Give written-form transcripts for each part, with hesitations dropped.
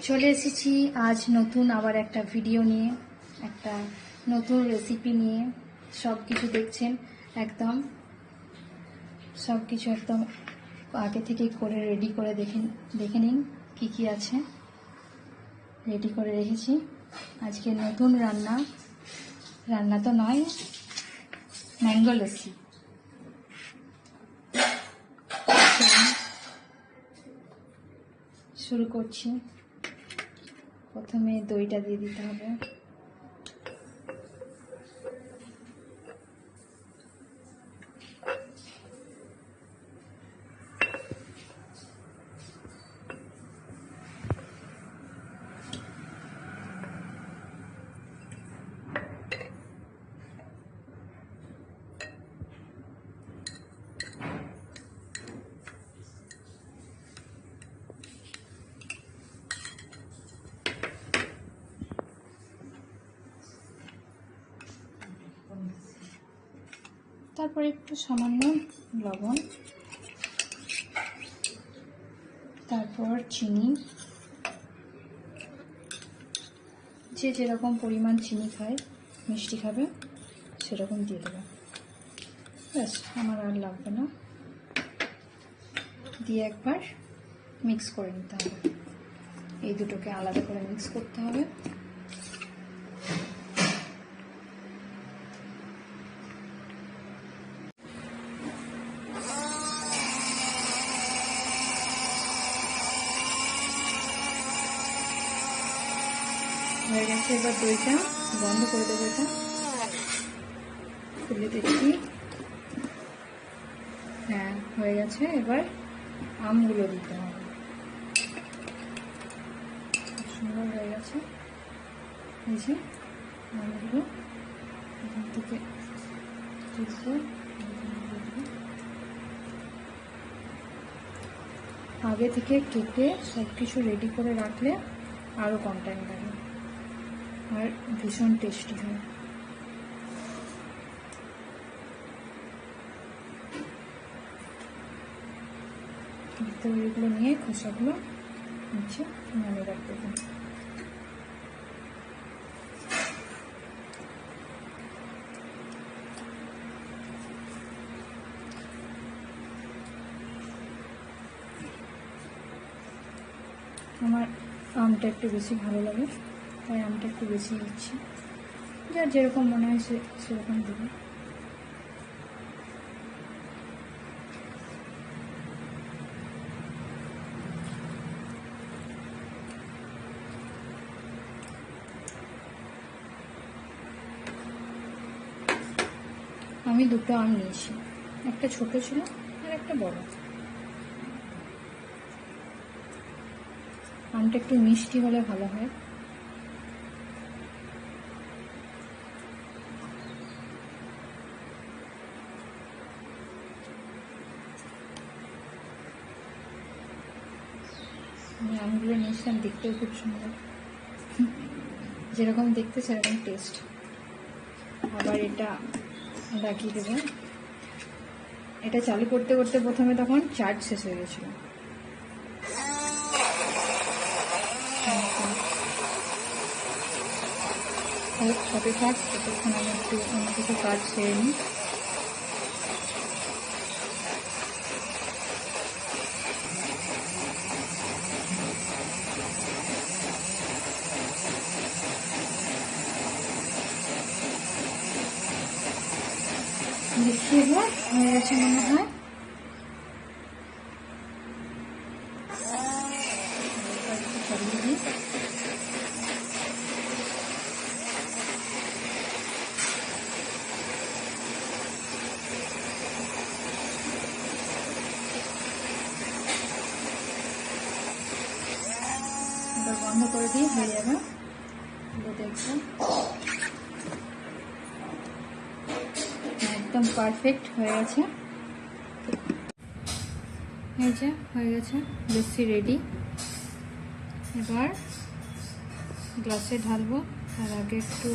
চলে এসেছি আজ নতুন আবার একটা ভিডিও নিয়ে, একটা নতুন রেসিপি নিয়ে। সব কিছু দেখছেন একদম, সব কিছু একদম আগে থেকেই করে রেডি করে দেখে নিন কী কী আছে, রেডি করে রেখেছি। আজকে নতুন রান্না তো নয়, ম্যাঙ্গো লস্যি। শুরু করছি। প্রথমে দইটা দিয়ে দিতে হবে। তারপরে একটু সামান্য লবণ, তারপর চিনি, যে যেরকম পরিমাণ চিনি খায়, মিষ্টি খাবে সেরকম দিয়ে দেবে। ব্যাস, আমার আর লাগবে না। দিয়ে একবার মিক্স করে নিতে হবে। এই দুটোকে আলাদা করে মিক্স করতে হবে। হয়ে গেছে, এবার দইটা বন্ধ করে দেবো। এটা খুলে দেখি, হ্যাঁ হয়ে গেছে। এবার আমগুলো দিতে হবে। সুন্দর হয়ে গেছে। এই যে আমগুলো এখান থেকে তুলবো। আগে থেকে কেটে সব কিছু রেডি করে রাখলে আরও কম টাইম লাগে আর ভীষণ টেস্টি হয়। এগুলো নিয়ে খোসাগুলো নিচে নামিয়ে রাখতে হবে। আমার আমটা একটু বেশি ভালো লাগে, তাই আমটা একটু বেশি দিচ্ছি। যার যেরকম মনে হয় সেরকম দেবে। আমি দুটো আম নিয়েছি, একটা ছোট ছিল আর একটা বড়। আমটা একটু মিষ্টি হলে ভালো হয়। আমি আমগুলো নিয়েছিলাম, দেখতেও খুব সুন্দর, যেরকম দেখতে সেরকম টেস্ট। আবার এটা লাগিয়ে দেবো। এটা চালু করতে করতে প্রথমে তখন চার্জ শেষ হয়ে গেছিল। সাথে থাক, ততক্ষণ আমি একটু অন্য কিছু কাজ সেরে নিই। দেখি এবার হয়ে গেছে মনে হয়। বন্ধ করে দিয়ে হয়ে যাবে। দেখবো একদম পারফেক্ট হয়ে গেছে। এই যে হয়ে গেছে, লস্যি রেডি। এবার গ্লাসে ঢালবো। তার আগে একটু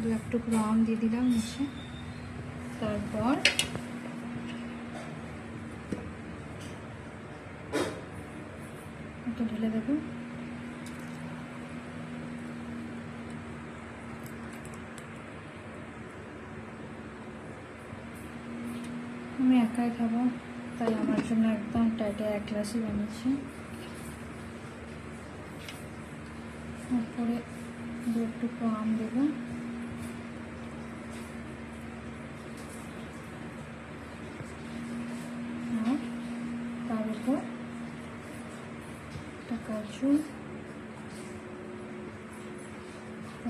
দু এক টুকরো আম দিয়ে দিলাম নিচে। তারপর এটা ঢেলে দেবো। আমি একাই খাবো, তাই আমার জন্য একদম টাইটে এক গ্লাসই বানিয়েছি। তারপরে একটু আম দেবো। আর তার উপর একটা কাজু,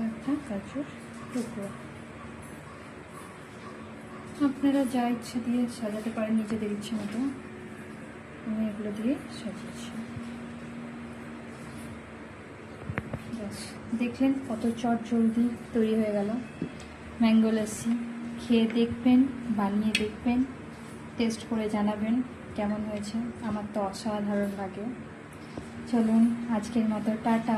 একটা কাজুর টুকরো। আপনারা যা ইচ্ছে দিয়ে সাজাতে পারেন নিজেদের ইচ্ছে মতো। আমি এগুলো দিয়ে সাজিয়েছি। ব্যাস, দেখলেন কত চট জলদি তৈরি হয়ে গেল ম্যাঙ্গো লাসি। খেয়ে দেখবেন, বানিয়ে দেখবেন, টেস্ট করে জানাবেন কেমন হয়েছে। আমার তো অসাধারণ লাগে। চলুন আজকের মতো টাটা।